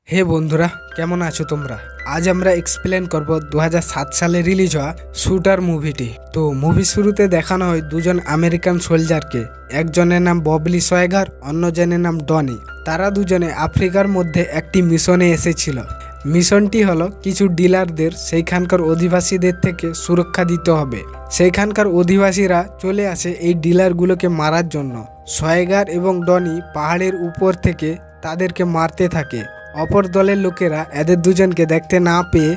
হে বন্ধুরা, কেমন আছো তোমরা? আজ আমরা এক্সপ্লেন করব 2007 সালে রিলিজ হওয়া শুটার মুভিটি। তো মুভি শুরুতে দেখানো হয় দুজন আমেরিকান সোলজারকে। একজনের নাম ববলি সয়গার, অন্যজনের নাম ডনি। তারা দুজনে আফ্রিকার মধ্যে একটি মিশনে এসেছিল। মিশনটি হলো কিছু ডিলারদের সেইখানকার অধিবাসীদের থেকে সুরক্ষা দিতে হবে। সেইখানকার অধিবাসীরা চলে আসে এই ডিলারগুলোকে মারার জন্য। সয়গার এবং ডনি পাহাড়ের উপর থেকে তাদেরকে মারতে থাকে। অপর দলের লোকেরা এদের দুজনকে দেখতে না পেয়ে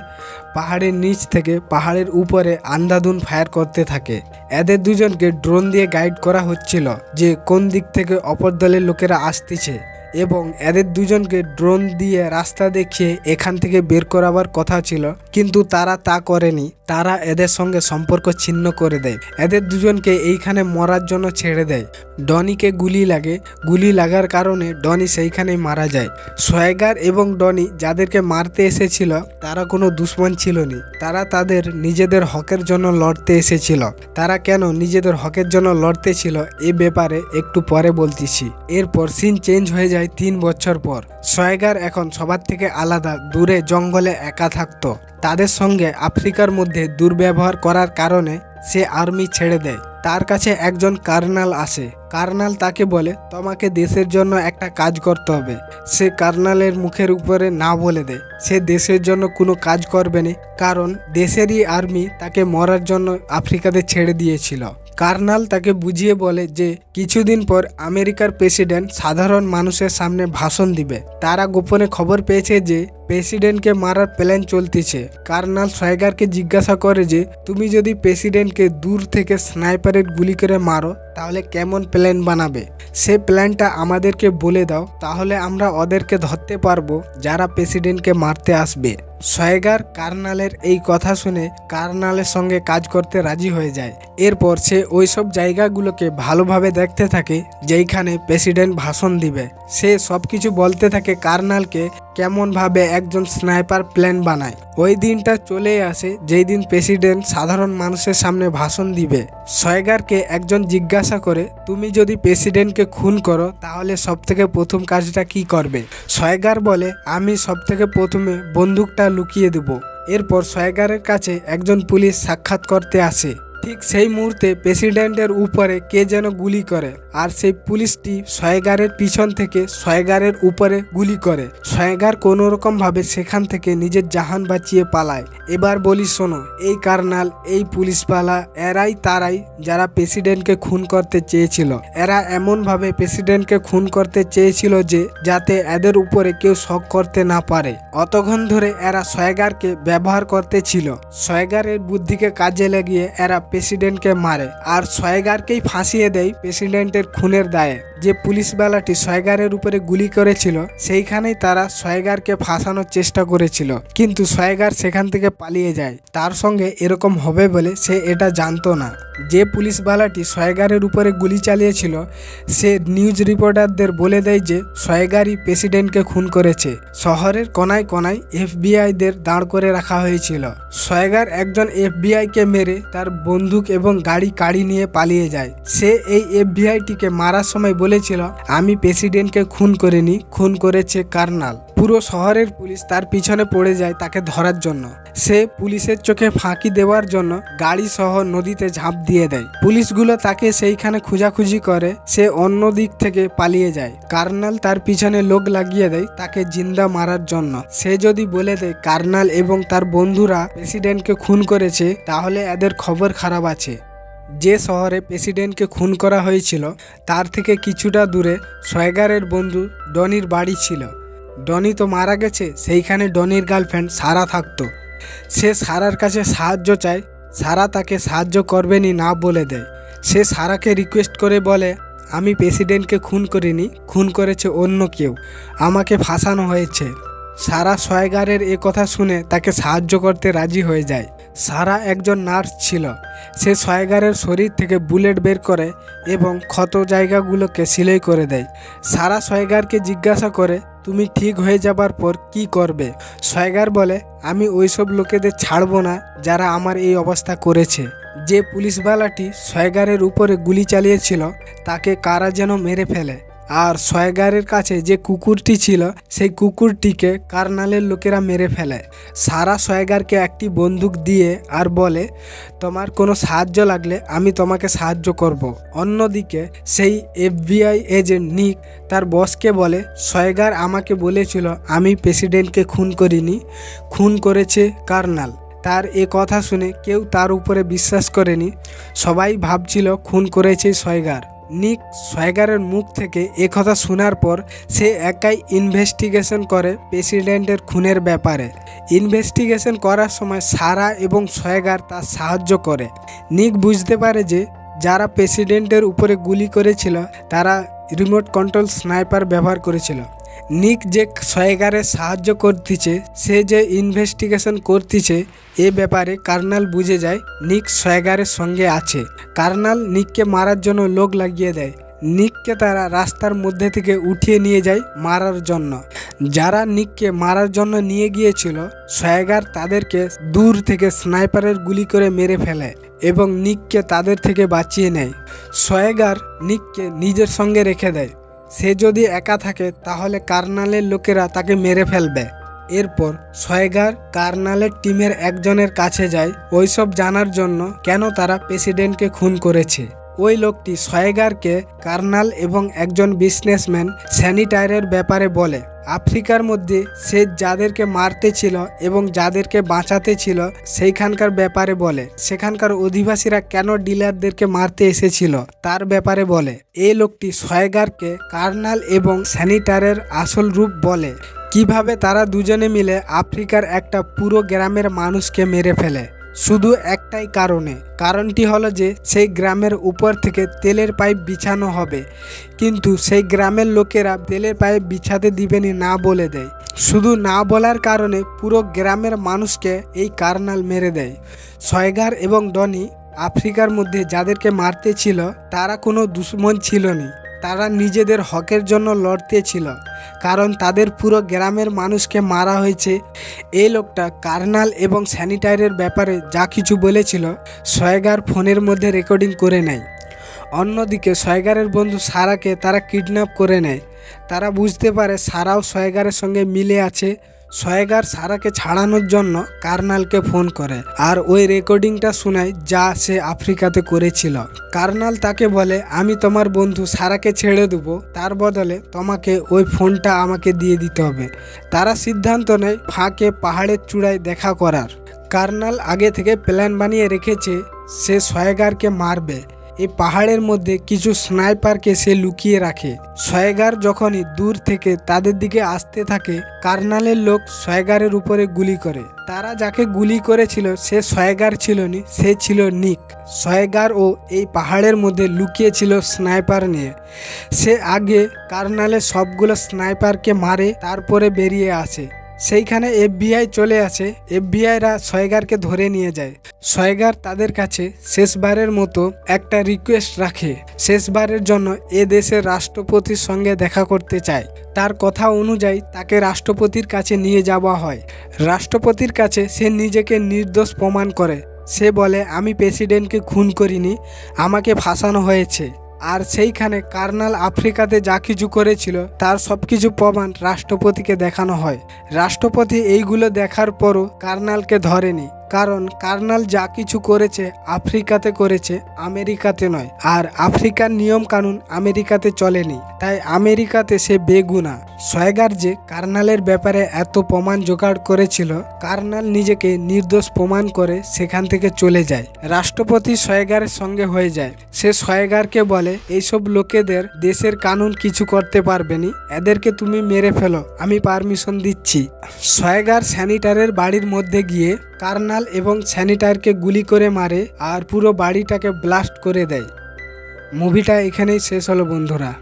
পাহাড়ের নিচ থেকে পাহাড়ের উপরে আন্ধাধুন ফায়ার করতে থাকে। এদের দুজনকে ড্রোন দিয়ে গাইড করা হচ্ছিল যে কোন দিক থেকে অপর দলের লোকেরা আসতেছে, এবং এদের দুজনকে ড্রোন দিয়ে রাস্তা দেখিয়ে এখান থেকে বের করাবার কথা ছিল, কিন্তু তারা তা করেনি। তারা এদের সঙ্গে সম্পর্ক ছিন্ন করে দেয়। এদের দুজনকে এইখানে মরার জন্য ছেড়ে দেয়। ডনিকে গুলি লাগে। গুলি লাগার কারণে ডনি সেইখানেই মারা যায়। সয়গার এবং ডনি যাদেরকে মারতে এসেছিল তারা কোনো দুশ্মন ছিল না। তারা তাদের নিজেদের হকের জন্য লড়তে এসেছিল। তারা কেন নিজেদের হকের জন্য লড়তে ছিল এ ব্যাপারে একটু পরে বলতেছি। এরপর সিন চেঞ্জ হয়ে যায় 3 বছর পর। সয়গার এখন সবার থেকে আলাদা, দূরে জঙ্গলে একা থাকতো। তাদের সঙ্গে আফ্রিকার মধ্যে দুর্ব্যবহার করার কারণে সে আর্মি ছেড়ে দেয়। তার কাছে একজন কার্নাল আসে। কার্নাল তাকে বলে, তোমাকে দেশের জন্য একটা কাজ করতে হবে। সে কার্নালের মুখের উপরে না বলে দেয় সে দেশের জন্য কোনো কাজ করবে না, কারণ দেশেরই আর্মি তাকে মরার জন্য আফ্রিকাতে ছেড়ে দিয়েছিল। কার্নাল তাকে বুঝিয়ে বলে যে কিছুদিন পর আমেরিকার প্রেসিডেন্ট সাধারণ মানুষের সামনে ভাষণ দিবে। তারা গোপনে খবর পেয়েছে যে প্রেসিডেন্টকে মারার প্ল্যান চলতেছে। কার্নাল সয়গারকে জিজ্ঞাসা করে যে তুমি যদি প্রেসিডেন্টকে দূর থেকে স্নাইপারের গুলি করে মারো তাহলে কেমন প্ল্যান বানাবে? সে প্ল্যানটা আমাদেরকে বলে দাও, তাহলে আমরা ওদেরকে ধরতে পারবো যারা প্রেসিডেন্টকে মারতে আসবে। সয়গার কার্নালের এই কথা শুনে কার্নালের সঙ্গে কাজ করতে রাজি হয়ে যায়। এরপর সে ওইসব জায়গাগুলোকে ভালোভাবে দেখতে থাকে যেইখানে প্রেসিডেন্ট ভাষণ দিবে। সে সব কিছু বলতে থাকে কার্নালকে কেমনভাবে একজন স্নাইপার প্ল্যান বানায়। ওই দিনটা চলে আসে যেই দিন প্রেসিডেন্ট সাধারণ মানুষের সামনে ভাষণ দিবে। সয়গারকে একজন জিজ্ঞাসা করে, তুমি যদি প্রেসিডেন্টকে খুন করো তাহলে সবথেকে প্রথম কাজটা কি করবে? সয়গার বলে, আমি সবথেকে প্রথমে বন্দুকটা লুকিয়ে দেব। এরপর সয়গারের কাছে একজন পুলিশ সাক্ষাৎ করতে আসে। ঠিক সেই মুহূর্তে প্রেসিডেন্টের উপরে কে যেন গুলি করে, আর সেই পুলিশটি সয়গারের পিছন থেকে সয়গারের উপরে গুলি করে। সয়গার কোনো রকম ভাবে সেখান থেকে নিজের জাহান বাঁচিয়ে পালায়। এবার বলি শোনো, এই কার্নাল, এই পুলিশওয়ালা, এরাই তারাই যারা প্রেসিডেন্টকে খুন করতে চেয়েছিল। এরা এমনভাবে প্রেসিডেন্টকে খুন করতে চেয়েছিল যে যাতে এদের উপরে কেউ শক করতে না পারে। অতক্ষণ ধরে এরা সয়গারকে ব্যবহার করতে ছিল। সয়গারের বুদ্ধিকে কাজে লাগিয়ে এরা প্রেসিডেন্টকে মারে, আর সয়গারকেই ফাঁসিয়ে দেয় প্রেসিডেন্টের খুনের দায়ে। যে পুলিশওয়ালাটি সয়গারের উপরে গুলি করেছিল সেইখানেই তারা সয়গারকে ফাঁসানোর চেষ্টা করেছিল, কিন্তু সয়গার সেখান থেকে পালিয়ে যায়। তার সঙ্গে এরকম হবে বলে সে এটা জানতো না। যে পুলিশওয়ালাটি সয়গারের উপরে গুলি চালিয়েছিল সে নিউজ রিপোর্টারদের বলে দেয় যে সয়গারই প্রেসিডেন্টকে খুন করেছে। শহরের কোনায় কোনায় এফবিআইদের দাঁড় করে রাখা হয়েছিল। সয়গার একজন এফবিআইকে মেরে তার বন্দুক এবং গাড়ি নিয়ে পালিয়ে যায়। সে এই এফবিআইটিকে মারার সময় বলেছিল, আমি প্রেসিডেন্টকে খুন করিনি, খুন করেছে কার্নাল। পুরো শহরের পুলিশ তার পিছনে পড়ে যায় তাকে ধরার জন্য। সে পুলিশের চোখে ফাঁকি দেওয়ার জন্য গাড়ি সহ নদীতে ঝাঁপ দিয়ে দেয়। পুলিশগুলো তাকে সেইখানে খোঁজাখুঁজি করে। সে অন্য দিক থেকে পালিয়ে যায়। কার্নাল তার পিছনে লোক লাগিয়ে দেয় তাকে জিন্দা মারার জন্য। সে যদি বলে দেয় কার্নাল এবং তার বন্ধুরা প্রেসিডেন্টকে খুন করেছে তাহলে এদের খবর খারাপ আছে। যে শহরে প্রেসিডেন্টকে খুন করা হয়েছিল তার থেকে কিছুটা দূরে সয়গারের বন্ধু ডনির বাড়ি ছিল। ডনি তো মারা গেছে, সেইখানে ডনির গার্লফ্রেন্ড সারা থাকতো। সে সারার কাছে সাহায্য চায়। সারা তাকে সাহায্য করবেনি না বলে দেয়। সে সারাকে রিকোয়েস্ট করে বলে, আমি প্রেসিডেন্টকে খুন করিনি, খুন করেছে অন্য কেউ, আমাকে ফাঁসানো হয়েছে। সারা সয়গারের এ কথা শুনে তাকে সাহায্য করতে রাজি হয়ে যায়। সারা একজন নার্স ছিল। সে সয়গারের শরীর থেকে বুলেট বের করে এবং ক্ষত জায়গাগুলোকে সিলাই করে দেয়। সারা সয়গারকে জিজ্ঞাসা করে, তুমি ঠিক হয়ে যাবার পর কি করবে? সয়গার বলে, আমি ওইসব লোকেদের ছাড়বো না যারা আমার এই অবস্থা করেছে। যে পুলিশওয়ালাটি সয়গারের উপরে গুলি চালিয়েছিল তাকে কারা যেন মেরে ফেলে, আর সয়গারের কাছে যে কুকুরটি ছিল সেই কুকুরটিকে কার্নালের লোকেরা মেরে ফেলে। সারা সয়গারকে একটি বন্দুক দিয়ে আর বলে, তোমার কোনো সাহায্য লাগলে আমি তোমাকে সাহায্য করব। অন্যদিকে সেই FBI এজেন্ট নিক তার বসকে বলে, সয়গার আমাকে বলেছিল আমি প্রেসিডেন্টকে খুন করিনি, খুন করেছে কার্নাল। তার এ কথা শুনে কেউ তার উপরে বিশ্বাস করেনি, সবাই ভাবছিল খুন করেছে সয়গার। নিক সয়গারের মুখ থেকে এ কথা শোনার পর সে একাই ইনভেস্টিগেশন করে প্রেসিডেন্টের খুনের ব্যাপারে। ইনভেস্টিগেশন করার সময় সারা এবং সয়গার তার সাহায্য করে। নিক বুঝতে পারে যে যারা প্রেসিডেন্টের উপরে গুলি করেছিল তারা রিমোট কন্ট্রোল স্নাইপার ব্যবহার করেছিল। নিক যে সয়গারের সাহায্য করতেছে, সে যে ইনভেস্টিগেশন করতেছে, এ ব্যাপারে কার্নাল বুঝে যায় নিক সয়গারের সঙ্গে আছে। কার্নাল নিককে মারার জন্য লোক লাগিয়ে দেয়। নিককে তারা রাস্তার মধ্যে থেকে উঠিয়ে নিয়ে যায় মারার জন্য। যারা নিককে মারার জন্য নিয়ে গিয়েছিল, সয়গার তাদেরকে দূর থেকে স্নাইপারের গুলি করে মেরে ফেলে এবং নিককে তাদের থেকে বাঁচিয়ে নেয়। সয়গার নিককে নিজের সঙ্গে রেখে দেয়। সে যদি একা থাকে তাহলে কার্নালের লোকেরা তাকে মেরে ফেলবে। এরপর সয়গার কার্নালের টিমের একজনের কাছে যায় ওইসব জানার জন্য কেন তারা প্রেসিডেন্টকে খুন করেছে। ওই লোকটি সয়গারকে কার্নাল এবং একজন বিজনেসম্যান স্যানিটারের ব্যাপারে বলে। আফ্রিকার মধ্যে সে যাদেরকে মারতে ছিল এবং যাদেরকে বাঁচাতে ছিল সেইখানকার ব্যাপারে বলে। সেখানকার অধিবাসীরা কেন ডিলারদেরকে মারতে এসেছিল তার ব্যাপারে বলে। এই লোকটি সয়গারকে কার্নাল এবং স্যানিটারের আসল রূপ বলে, কিভাবে তারা দুজনে মিলে আফ্রিকার একটা পুরো গ্রামের মানুষকে মেরে ফেলে শুধু একটাই কারণে। কারণটি হলো যে সেই গ্রামের উপর থেকে তেলের পাইপ বিছানো হবে, কিন্তু সেই গ্রামের লোকেরা তেলের পাইপ বিছাতে দিবেনি না বলে দেয়। শুধু না বলার কারণে পুরো গ্রামের মানুষকে এই কার্নাল মেরে দেয়। সয়গার এবং ডনি আফ্রিকার মধ্যে যাদেরকে মারতে ছিল তারা কোনো দুশ্মন ছিল না, তারা নিজেদের হকের জন্য লড়তে ছিল, কারণ তাদের পুরো গ্রামের মানুষকে মারা হয়েছে। এই লোকটা কার্নাল এবং স্যানিটারের ব্যাপারে যা কিছু বলেছিল সয়গার ফোনের মধ্যে রেকর্ডিং করে নেয়। অন্যদিকে সয়গারের বন্ধু সারাকে তারা কিডন্যাপ করে নেয়। তারা বুঝতে পারে সারাও সয়গারের সঙ্গে মিলে আছে। সয়গার সারাকে ছাড়ানোর জন্য কার্নালকে ফোন করে আর ওই রেকর্ডিংটা শোনায় যা সে আফ্রিকাতে করেছিল। কার্নাল তাকে বলে, আমি তোমার বন্ধু সারাকে ছেড়ে দেবো, তার বদলে তোমাকে ওই ফোনটা আমাকে দিয়ে দিতে হবে। তারা সিদ্ধান্ত নেয় ফাঁকে পাহাড়ের চূড়ায় দেখা করার। কার্নাল আগে থেকে প্ল্যান বানিয়ে রেখেছে সে সয়গারকে মারবে। এই পাহাড়ের মধ্যে কিছু স্নাইপারকে সে লুকিয়ে রাখে। সয়গার যখনই দূর থেকে তাদের দিকে আসতে থাকে, কার্নালের লোক সয়গারের উপরে গুলি করে। তারা যাকে গুলি করেছিল সে সয়গার ছিল না, সে ছিল নিক। সয়গার ও এই পাহাড়ের মধ্যে লুকিয়ে ছিল স্নাইপার নিয়ে। সে আগে কার্নালের সবগুলো স্নাইপারকে মারে, তারপরে বেরিয়ে আসে। সেইখানে FBI চলে আসে। FBIরা সয়গারকে ধরে নিয়ে যায়। সয়গার তাদের কাছে শেষবারের মতো একটা রিকোয়েস্ট রাখে। শেষবারের জন্য এ দেশের রাষ্ট্রপতির সঙ্গে দেখা করতে চায়। তার কথা অনুযায়ী তাকে রাষ্ট্রপতির কাছে নিয়ে যাওয়া হয়। রাষ্ট্রপতির কাছে সে নিজেকে নির্দোষ প্রমাণ করে। সে বলে, আমি প্রেসিডেন্টকে খুন করিনি, আমাকে ফাঁসানো হয়েছে। আর সেইখানে কার্নাল আফ্রিকাতে যা কিছু করেছিল তার সব কিছু প্রমাণ রাষ্ট্রপতিকে দেখানো হয়। রাষ্ট্রপতি এইগুলো দেখার পরও কার্নালকে ধরেনি, কারণ কার্নাল যা কিছু করেছে আফ্রিকাতে করেছে, আমেরিকাতে নয়। আর আফ্রিকার নিয়ম কানুন আমেরিকাতে চলেনি, তাই আমেরিকাতে সে বেগুনা। সয়গার যে কার্নালের ব্যাপারে এত প্রমাণ জোগাড় করেছিল, কার্নাল নিজেকে নির্দোষ প্রমাণ করে সেখান থেকে চলে যায়। রাষ্ট্রপতি সয়গারের সঙ্গে হয়ে যায়। সে সয়গারকে বলে, এইসব লোকেদের দেশের কানুন কিছু করতে পারবেনি, এদেরকে তুমি মেরে ফেলো, আমি পারমিশন দিচ্ছি। সয়গার স্যানিটারের বাড়ির মধ্যে গিয়ে কার্নাল এবং স্যানিটারকে গুলি করে মারে আর পুরো বাড়িটাকে ব্লাস্ট করে দেয়। মুভিটা এখানেই শেষ হলো বন্ধুরা।